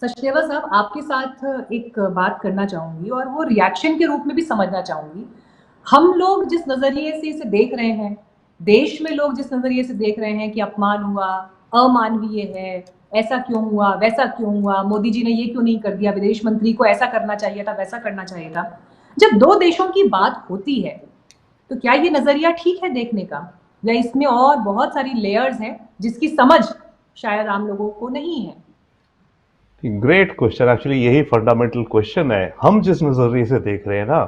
सचदेवा साहब, आपके साथ एक बात करना चाहूँगी और वो रिएक्शन के रूप में भी समझना चाहूँगी। हम लोग जिस नज़रिए से इसे देख रहे हैं, देश में लोग जिस नज़रिए से देख रहे हैं कि अपमान हुआ, अमानवीय है, ऐसा क्यों हुआ, वैसा क्यों हुआ, मोदी जी ने ये क्यों नहीं कर दिया, विदेश मंत्री को ऐसा करना चाहिए था, वैसा करना चाहिए था। जब 2 देशों की बात होती है, तो क्या ये नज़रिया ठीक है देखने का? या इसमें और बहुत सारी लेयर्स हैं, जिसकी समझ शायद आम लोगों को नहीं है? Great question. एक्चुअली यही फंडामेंटल क्वेश्चन है। हम जिस नजरिए से देख रहे हैं ना,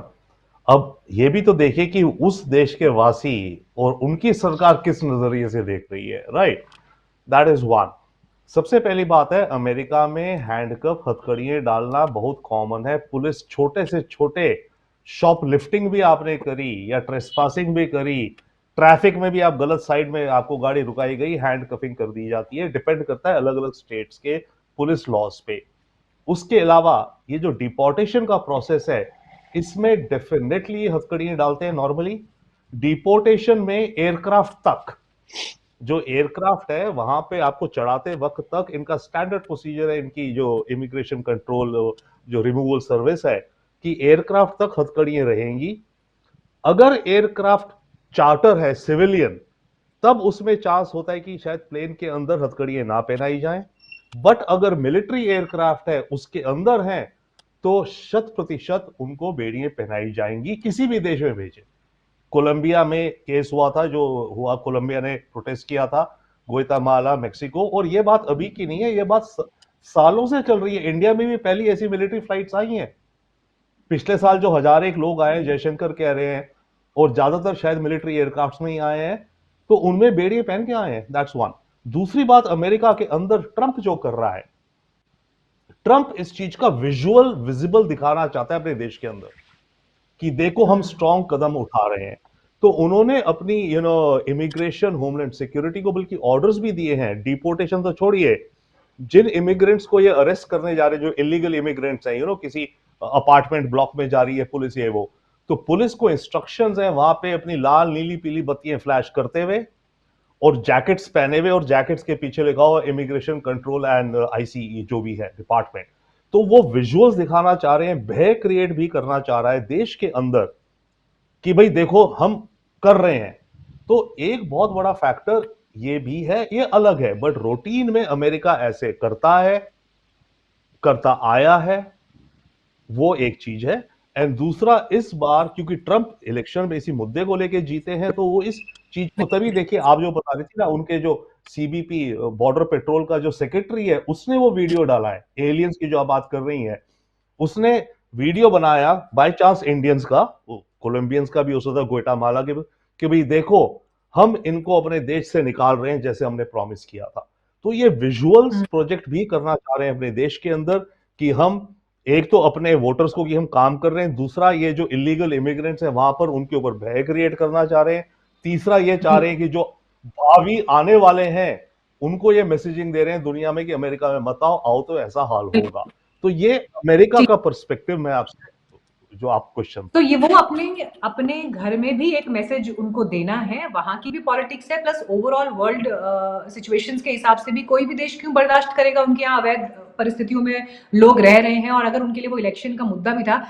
अब ये भी तो देखिए कि उस देश के वासी और उनकी सरकार किस नजरिए से देख रही है। Right, that is one. सबसे पहली बात है, अमेरिका में हैंडकफ हथकड़ियां डालना बहुत कॉमन है। पुलिस छोटे से छोटे शॉप लिफ्टिंग भी आपने करी या ट्रेसपासिंग भी करी, ट्रैफिक में भी आप गलत साइड में आपको गाड़ी रुकाई गई, हैंड कफिंग कर दी जाती है। डिपेंड करता है अलग अलग स्टेट्स के पुलिस लॉज पे। उसके अलावा ये जो डिपोर्टेशन का प्रोसेस है, इसमें डेफिनेटली हथकड़ियां डालते हैं नॉर्मली। डिपोर्टेशन में एयरक्राफ्ट तक, जो एयरक्राफ्ट है वहां पे आपको चढ़ाते वक्त तक इनका स्टैंडर्ड प्रोसीजर है, इनकी जो इमिग्रेशन कंट्रोल जो रिमूवल सर्विस है, कि एयरक्राफ्ट तक हथकड़ियां रहेंगी। अगर एयरक्राफ्ट चार्टर है, सिविलियन, तब उसमें चांस होता है कि शायद प्लेन के अंदर हथकड़ियां ना पहनाई जाएं। बट अगर मिलिट्री एयरक्राफ्ट है, उसके अंदर है, तो 100% उनको बेड़ियां पहनाई जाएंगी, किसी भी देश में भेजे। कोलंबिया में केस हुआ था, जो हुआ, कोलंबिया ने प्रोटेस्ट किया था, ग्वाटेमाला, मेक्सिको। और ये बात अभी की नहीं है, ये बात सालों से चल रही है। इंडिया में भी पहली ऐसी मिलिट्री फ्लाइट्स आई हैं पिछले साल, जो 1001 लोग आए हैं, जयशंकर कह रहे हैं, और ज्यादातर शायद मिलिट्री एयरक्राफ्ट में ही आए हैं, तो उनमें बेड़ियां पहन के आए हैं। That's one. दूसरी बात, अमेरिका के अंदर ट्रंप जो कर रहा है, ट्रंप इस चीज का विजुअल विजिबल दिखाना चाहता है अपने देश के अंदर कि देखो हम स्ट्रांग कदम उठा रहे हैं। तो उन्होंने अपनी इमिग्रेशन, होमलैंड सिक्योरिटी को बल्कि ऑर्डर्स भी दिए हैं। डिपोर्टेशन तो छोड़िए, जिन इमिग्रेंट्स को ये अरेस्ट करने जा रहे हैं, जो इलीगल इमिग्रेंट्स हैं, किसी अपार्टमेंट ब्लॉक में जा रही है पुलिस, ये वो, तो पुलिस को इंस्ट्रक्शंस हैं वहां पे अपनी लाल नीली पीली बत्तियां फ्लैश करते हुए, और जैकेट्स पहने हुए, और जैकेट्स के पीछे लिखा हुआ इमिग्रेशन कंट्रोल एंड आईसीई जो भी है डिपार्टमेंट। तो वो विजुअल्स दिखाना चाह रहे हैं, भय क्रिएट भी करना चाह रहा है देश के अंदर कि भाई देखो हम कर रहे हैं। तो एक बहुत बड़ा फैक्टर ये भी है, ये अलग है, बट रूटीन में अमेरिका ऐसे करता है, करता आया है, वो एक चीज है। एंड दूसरा, इस बार क्योंकि ट्रंप इलेक्शन में इसी मुद्दे को लेके जीते हैं, तो वो इस चीज को तभी, देखिए आप जो बता रही थी ना, उनके जो सीबीपी बॉर्डर पेट्रोल का जो सेक्रेटरी है, उसने वो वीडियो डाला है एलियंस की जो आप बात कर रही हैं। उसने वीडियो बनाया बाय चांस इंडियंस का, कोलंबियंस का भी हो सकता है, ग्वाटेमाला के भी, कि भाई देखो हम इनको अपने देश से निकाल रहे हैं जैसे हमने प्रॉमिस किया था। तो ये विजुअल्स प्रोजेक्ट भी करना चाह रहे हैं अपने देश के अंदर, कि हम एक तो अपने वोटर्स को कि हम काम कर रहे हैं, दूसरा ये जो इलीगल इमिग्रेंट्स हैं वहां पर उनके ऊपर भय क्रिएट करना चाह रहे हैं, तीसरा ये चाह रहे हैं कि जो भावी आने वाले हैं उनको ये मैसेजिंग दे रहे हैं दुनिया में कि अमेरिका में मत आओ, आओ तो ऐसा हाल होगा। तो ये अमेरिका जी। का पर्सपेक्टिव मैं आपसे, जो आप क्वेश्चन तो था। ये वो अपने अपने घर में भी एक मैसेज उनको देना है, वहाँ की भी पॉलिटिक्स है, प्लस ओवरऑल वर्ल्ड सिचुएशंस के हिसाब से भी कोई भी देश क्यों बर्दाश्त करेगा उनके यहाँ अवैध परिस्थितियों में लोग रह रहे हैं, और अगर उनके लिए वो इलेक्शन का मुद्दा भी था।